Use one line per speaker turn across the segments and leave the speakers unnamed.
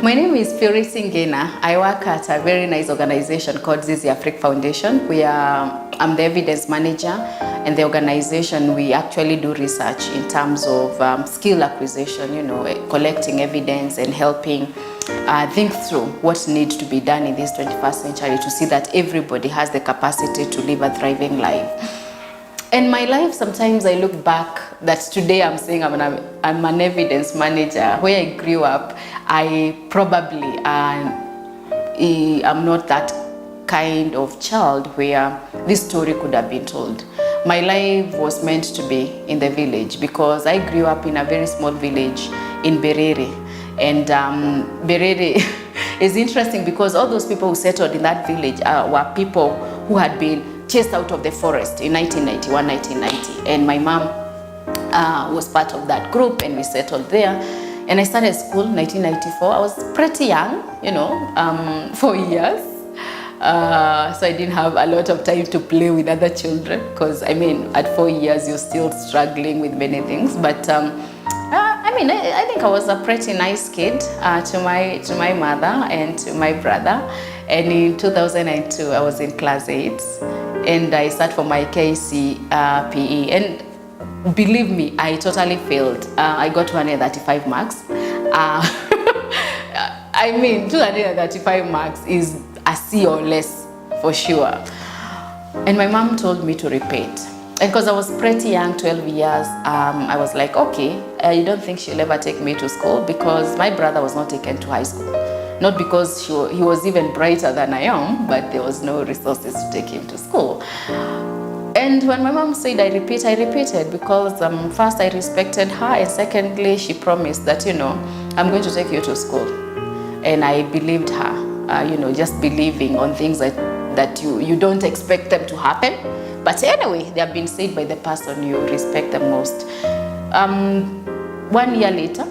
My name is Ngina. I work at a very nice organization called Zizi Africa Foundation. I'm the evidence manager, and the organization, we actually do research in terms of skill acquisition, collecting evidence and helping think through what needs to be done in this 21st century to see that everybody has the capacity to live a thriving life. In my life, sometimes I look back that today I'm saying I'm an evidence manager. Where I grew up, I probably am not that kind of child where this story could have been told. My life was meant to be in the village because I grew up in a very small village in Berere. And Berere is interesting because all those people who settled in that village were people who had been chased out of the forest in 1991, 1990. And my mom was part of that group, and we settled there. And I started school in 1994. I was pretty young, 4 years. So I didn't have a lot of time to play with other children because, at 4 years, you're still struggling with many things. But I think I was a pretty nice kid to my mother and to my brother. And in 2002, I was in class 8, and I sat for my KC PE. And believe me, I totally failed. I got 235 marks. 235 marks is a C or less for sure. And my mom told me to repeat. And because I was pretty young, 12 years, I was like, okay, I don't think she'll ever take me to school because my brother was not taken to high school. Not because he was even brighter than I am, but there was no resources to take him to school. And when my mom said I repeated because first I respected her, and secondly she promised that, I'm going to take you to school. And I believed her, just believing on things that you don't expect them to happen. But anyway, they have been said by the person you respect the most. 1 year later,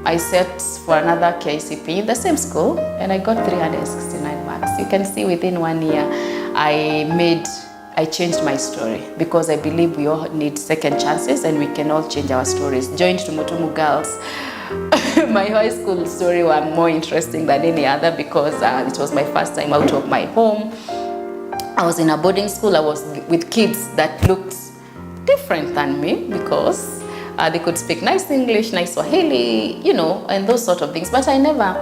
I set for another KCP in the same school, and I got 369 marks. You can see within 1 year, I changed my story because I believe we all need second chances and we can all change our stories. Joined to Mutumu Girls. My high school story was more interesting than any other because it was my first time out of my home. I was in a boarding school. I was with kids that looked different than me because they could speak nice English, nice Swahili, and those sort of things. But I never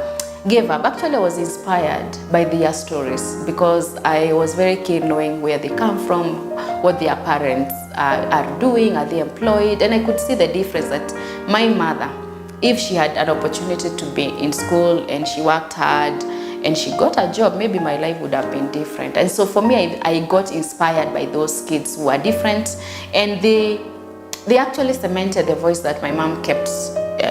gave up. Actually, I was inspired by their stories because I was very keen knowing where they come from, what their parents are doing, are they employed? And I could see the difference that my mother, if she had an opportunity to be in school and she worked hard and she got a job, maybe my life would have been different. And so for me, I got inspired by those kids who are different, and they actually cemented the voice that my mom kept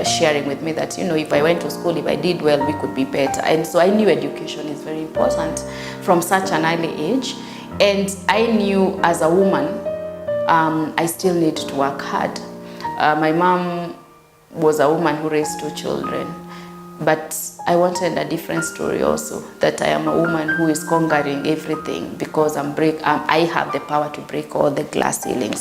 sharing with me that, if I went to school, if I did well, we could be better. And so I knew education is very important from such an early age. And I knew as a woman, I still need to work hard. My mom was a woman who raised 2 children. But I wanted a different story also, that I am a woman who is conquering everything because I have the power to break all the glass ceilings.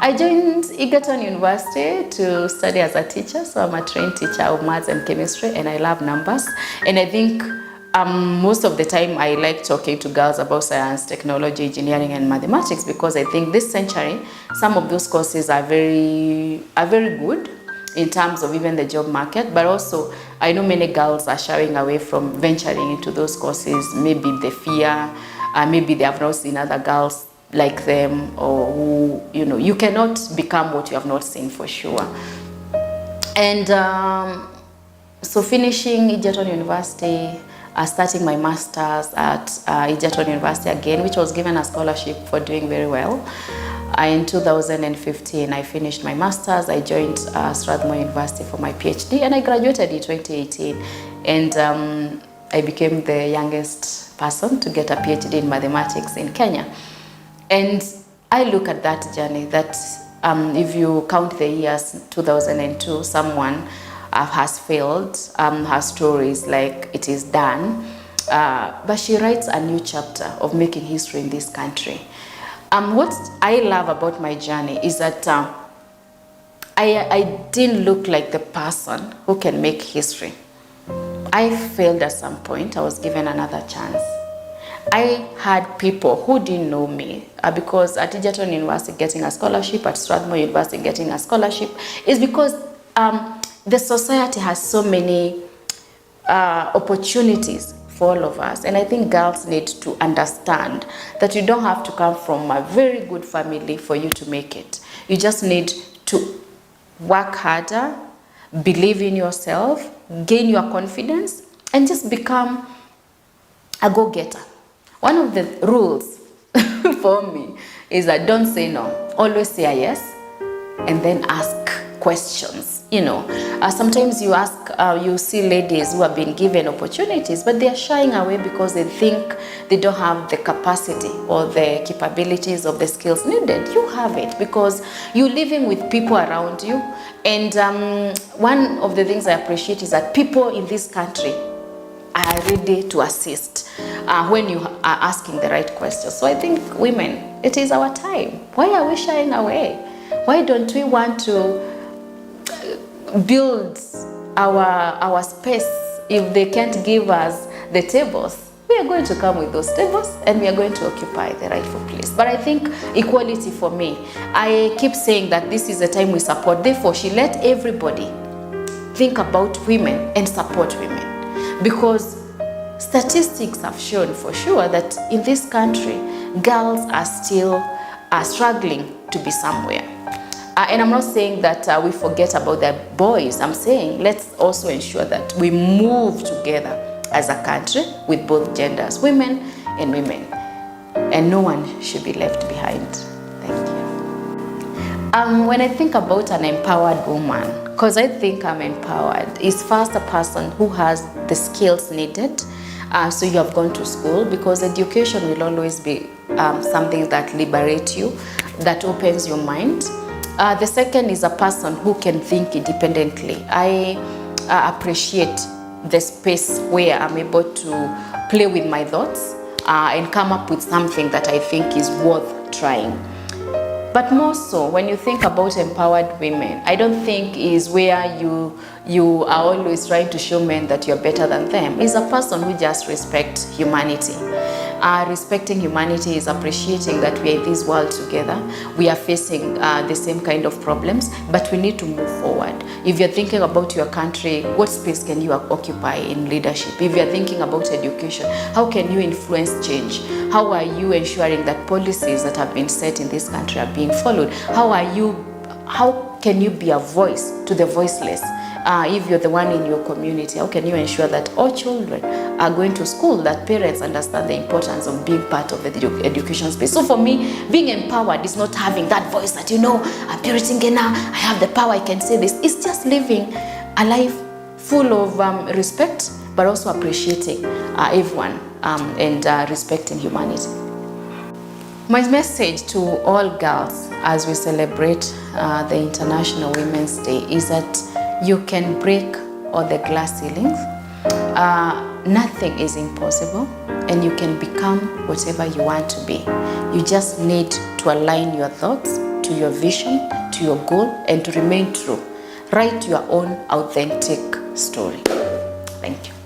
I joined Egerton University to study as a teacher, so I'm a trained teacher of maths and chemistry, and I love numbers. And I think most of the time I like talking to girls about science, technology, engineering, and mathematics because I think this century, some of those courses are very good in terms of even the job market, but also I know many girls are shying away from venturing into those courses. Maybe the fear, maybe they have not seen other girls like them, or who, you cannot become what you have not seen for sure. And so finishing Egerton University, starting my master's at Egerton University again, which was given a scholarship for doing very well. In 2015, I finished my master's. I joined Strathmore University for my PhD, and I graduated in 2018. And I became the youngest person to get a PhD in mathematics in Kenya. And I look at that journey that if you count the years, 2002, someone has failed, her story is like it is done, but she writes a new chapter of making history in this country. What I love about my journey is that I didn't look like the person who can make history. I failed at some point. I was given another chance. I had people who didn't know me because at Egerton University getting a scholarship, at Strathmore University getting a scholarship, is because the society has so many opportunities for all of us. And I think girls need to understand that you don't have to come from a very good family for you to make it. You just need to work harder, believe in yourself, gain your confidence, and just become a go-getter. One of the rules for me is that don't say no. Always say a yes, and then ask questions. You know, sometimes you see ladies who have been given opportunities, but they are shying away because they think they don't have the capacity or the capabilities of the skills needed. You have it because you're living with people around you. And one of the things I appreciate is that people in this country are ready to assist when you are asking the right questions. So I think women, it is our time. Why are we shying away? Why don't we want to build our space? If they can't give us the tables, we are going to come with those tables and we are going to occupy the rightful place. But I think equality for me, I keep saying that this is the time we support. Therefore, she let everybody think about women and support women. Because statistics have shown for sure that in this country, girls are still struggling to be somewhere. And I'm not saying that we forget about the boys. I'm saying let's also ensure that we move together as a country with both genders, women and women. And no one should be left behind. Thank you. When I think about an empowered woman, because I think I'm empowered, is first a person who has the skills needed. So you have gone to school, because education will always be something that liberates you, that opens your mind. The second is a person who can think independently. I appreciate the space where I'm able to play with my thoughts and come up with something that I think is worth trying. But more so, when you think about empowered women, I don't think is where you are always trying to show men that you're better than them. It's a person who just respects humanity. Respecting humanity is appreciating that we are in this world together. We are facing the same kind of problems, but we need to move forward. If you're thinking about your country, what space can you occupy in leadership? If you're thinking about education, how can you influence change? How are you ensuring that policies that have been set in this country are being followed? How can you be a voice to the voiceless? If you're the one in your community, how can you ensure that all children are going to school, that parents understand the importance of being part of the education space? So for me, being empowered is not having that voice that, I'm Purity Ngina, I have the power, I can say this. It's just living a life full of respect, but also appreciating everyone and respecting humanity. My message to all girls as we celebrate the International Women's Day is that you can break all the glass ceilings. Nothing is impossible, and you can become whatever you want to be. You just need to align your thoughts to your vision, to your goal, and to remain true. Write your own authentic story. Thank you.